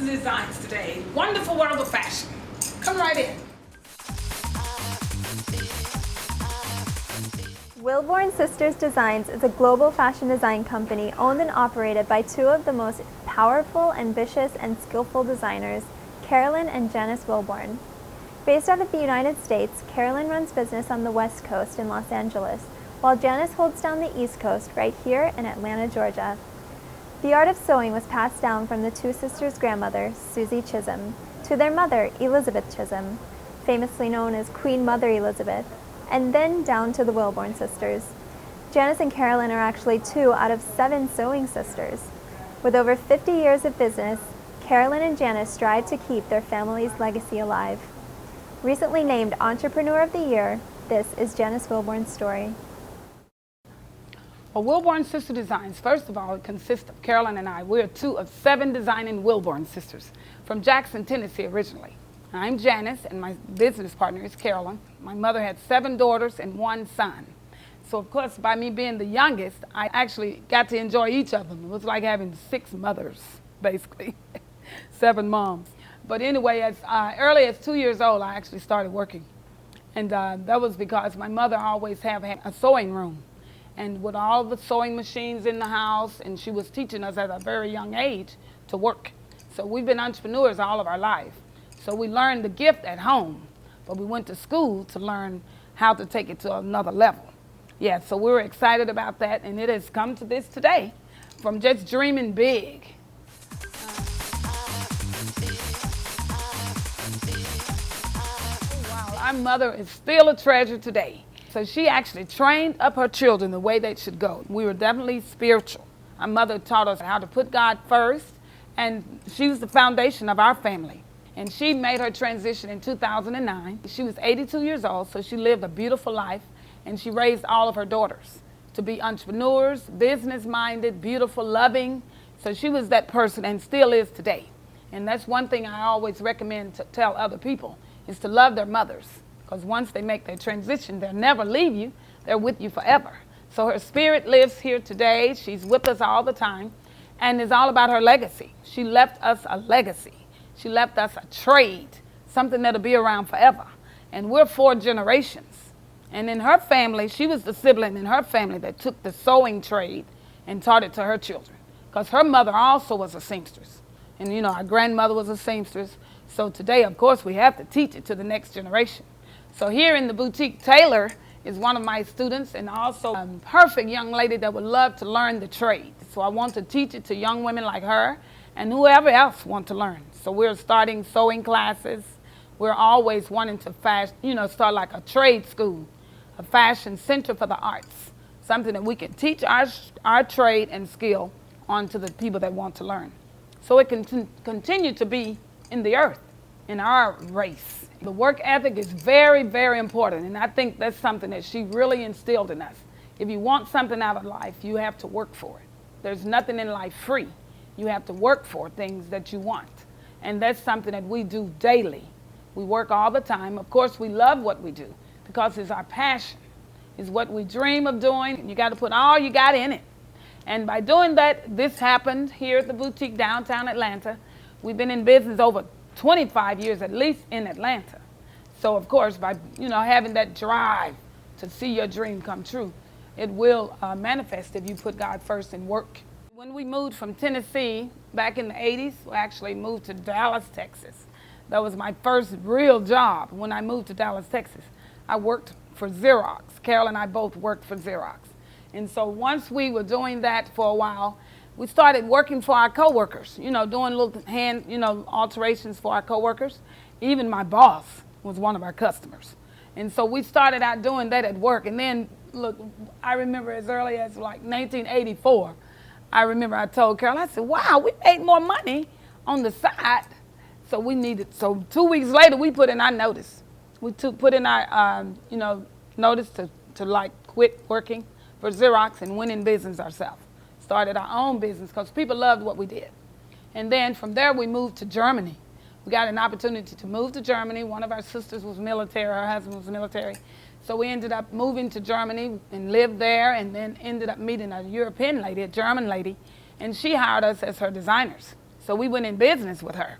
Sisters Designs today. Wonderful world of fashion. Come right in. Wilbourn Sisters Designs is a global fashion design company owned and operated by two of the most powerful, ambitious, and skillful designers, Carolyn and Janice Wilbourn. Based out of the United States, Carolyn runs business on the West Coast in Los Angeles, while Janice holds down the East Coast right here in Atlanta, Georgia. The art of sewing was passed down from the two sisters' grandmother, Susie Chisholm, to their mother, Elizabeth Chisholm, famously known as Queen Mother Elizabeth, and then down to the Wilbourn sisters. Janice and Carolyn are actually 2 out of 7 sewing sisters. With over 50 years of business, Carolyn and Janice strive to keep their family's legacy alive. Recently named Entrepreneur of the Year, this is Janice Wilbourn's story. Well, Wilbourn Sisters Designs, first of all, it consists of Carolyn and I. We're 2 of 7 designing Wilbourn sisters from Jackson, Tennessee originally. I'm Janice, and my business partner is Carolyn. My mother had 7 daughters and 1 son. So, of course, by me being the youngest, I actually got to enjoy each of them. It was like having 6 mothers, basically, 7 moms. But anyway, as early as 2 years old, I actually started working. And that was because my mother always had a sewing room. And with all the sewing machines in the house, and she was teaching us at a very young age to work. So we've been entrepreneurs all of our life. So we learned the gift at home, but we went to school to learn how to take it to another level. Yeah, so we were excited about that, and it has come to this today, from just dreaming big. Wow, our mother is still a treasure today. So she actually trained up her children the way they should go. We were definitely spiritual. Our mother taught us how to put God first, and she was the foundation of our family. And she made her transition in 2009. She was 82 years old, so she lived a beautiful life, and she raised all of her daughters to be entrepreneurs, business-minded, beautiful, loving. So she was that person and still is today. And that's one thing I always recommend to tell other people, is to love their mothers. Because once they make their transition, they'll never leave you. They're with you forever. So her spirit lives here today. She's with us all the time. And it's all about her legacy. She left us a legacy. She left us a trade, something that'll be around forever. And we're 4 generations. And in her family, she was the sibling in her family that took the sewing trade and taught it to her children. Because her mother also was a seamstress. And you know, our grandmother was a seamstress. So today, of course, we have to teach it to the next generation. So here in the boutique, Taylor is one of my students, and also a perfect young lady that would love to learn the trade. So I want to teach it to young women like her and whoever else want to learn. So we're starting sewing classes. We're always wanting to start like a trade school, a fashion center for the arts, something that we can teach our trade and skill onto the people that want to learn. So it can continue to be in the earth, in our race. The work ethic is very, very important, and I think that's something that she really instilled in us. If you want something out of life, you have to work for it. There's nothing in life free. You have to work for things that you want, and that's something that we do daily. We work all the time. Of course, we love what we do because it's our passion. It's what we dream of doing, and you got to put all you got in it. And by doing that, this happened here at the boutique downtown Atlanta. We've been in business over 25 years at least in Atlanta. So of course, by having that drive to see your dream come true, it will manifest if you put God first and work. When we moved from Tennessee back in the 80s, we actually moved to Dallas, Texas. That was my first real job. When I moved to Dallas, Texas, I worked for Xerox. Carol and I both worked for Xerox. And so once we were doing that for a while, we started working for our coworkers, doing little hand, alterations for our coworkers. Even my boss was one of our customers. And so we started out doing that at work. And then, look, I remember as early as like 1984, I remember I told Carol, I said, wow, we made more money on the side. So 2 weeks later, we put in our notice. We put in our, notice to like quit working for Xerox and went in business ourselves. Started our own business because people loved what we did. And then from there we moved to Germany. We got an opportunity to move to Germany. One of our sisters was military, her husband was military. So we ended up moving to Germany and lived there, and then ended up meeting a European lady, a German lady, and she hired us as her designers. So we went in business with her.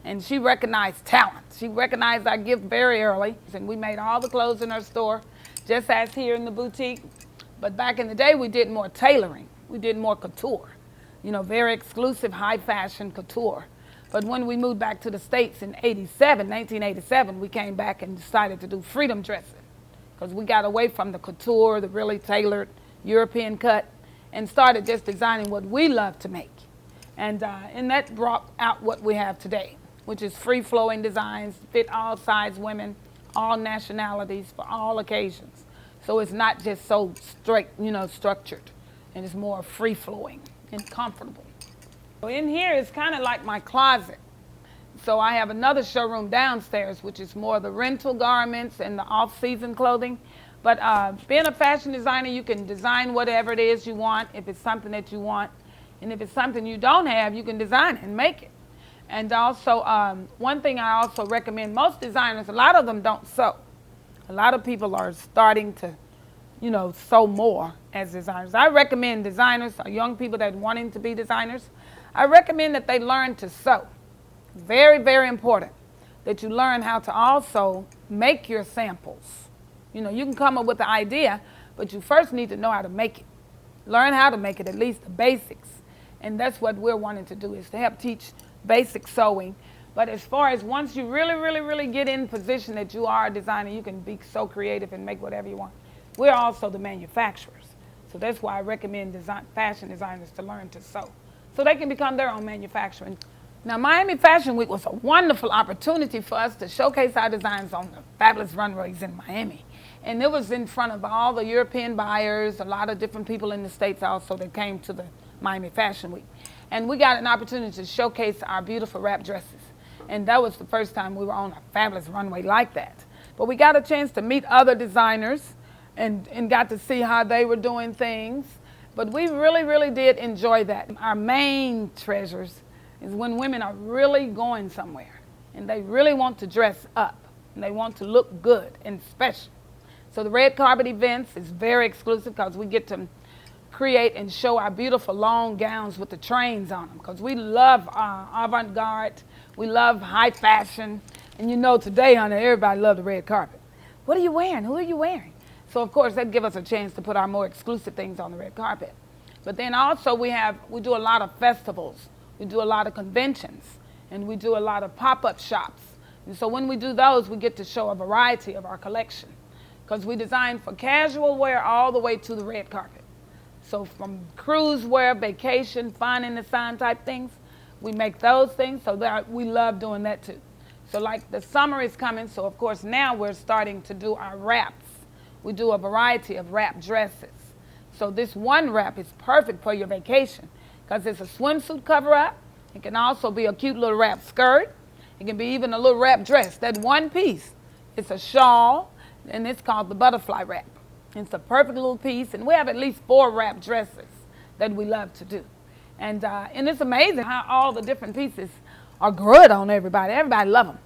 And she recognized talent. She recognized our gift very early. And we made all the clothes in her store, just as here in the boutique. But back in the day, we did more tailoring. We did more couture. You know, very exclusive, high fashion couture. But when we moved back to the States in 1987, we came back and decided to do freedom dressing. Because we got away from the couture, the really tailored European cut, and started just designing what we love to make. And that brought out what we have today, which is free-flowing designs, fit all size women, all nationalities, for all occasions. So it's not just so straight, you know, structured, and it's more free-flowing and comfortable. So in here is kind of like my closet. So I have another showroom downstairs, which is more the rental garments and the off-season clothing. But being a fashion designer, you can design whatever it is you want, if it's something that you want. And if it's something you don't have, you can design it and make it. And also, one thing I also recommend, most designers, a lot of them don't sew. A lot of people are starting to, you know, sew more as designers. I recommend designers, or young people that are wanting to be designers, I recommend that they learn to sew. Very, very important that you learn how to also make your samples. You know, you can come up with the idea, but you first need to know how to make it. Learn how to make it, at least the basics. And that's what we're wanting to do, is to help teach basic sewing. But as far as once you really, really, really get in position that you are a designer, you can be so creative and make whatever you want. We're also the manufacturers. So that's why I recommend fashion designers to learn to sew, so they can become their own manufacturer. Now, Miami Fashion Week was a wonderful opportunity for us to showcase our designs on the fabulous runways in Miami. And it was in front of all the European buyers, a lot of different people in the States also that came to the Miami Fashion Week. And we got an opportunity to showcase our beautiful wrap dresses. And that was the first time we were on a fabulous runway like that. But we got a chance to meet other designers and got to see how they were doing things. But we really, really did enjoy that. Our main treasures is when women are really going somewhere and they really want to dress up and they want to look good and special. So the red carpet events is very exclusive because we get to create and show our beautiful long gowns with the trains on them, because we love avant-garde, we love high fashion, and you know today, honey, everybody loves the red carpet. What are you wearing? Who are you wearing? So of course that gives us a chance to put our more exclusive things on the red carpet. But then also we do a lot of festivals, we do a lot of conventions, and we do a lot of pop-up shops. And so when we do those, we get to show a variety of our collection, because we design for casual wear all the way to the red carpet. So from cruise wear, vacation, fun in the sun type things, we make those things, so that we love doing that too. So like the summer is coming, so of course now we're starting to do our wraps. We do a variety of wrap dresses. So this one wrap is perfect for your vacation, because it's a swimsuit cover-up. It can also be a cute little wrap skirt. It can be even a little wrap dress. That one piece, it's a shawl, and it's called the butterfly wrap. It's a perfect little piece, and we have at least 4 wrap dresses that we love to do. And it's amazing how all the different pieces are good on everybody. Everybody loves them.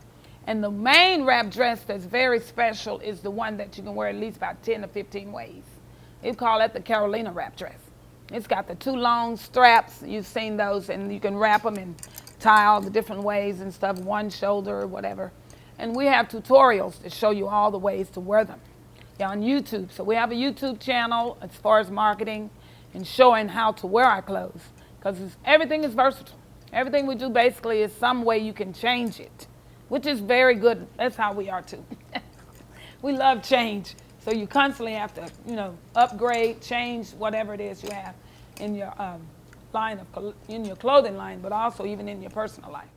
And the main wrap dress that's very special is the one that you can wear at least about 10 to 15 ways. We call it the Carolina wrap dress. It's got the 2 long straps. You've seen those, and you can wrap them and tie all the different ways and stuff, one shoulder or whatever. And we have tutorials to show you all the ways to wear them on YouTube. So we have a YouTube channel as far as marketing and showing how to wear our clothes, because everything is versatile. Everything we do basically is some way you can change it, which is very good. That's how we are too. We love change. So you constantly have to, you know, upgrade, change whatever it is you have in your line of, in your clothing line, but also even in your personal life.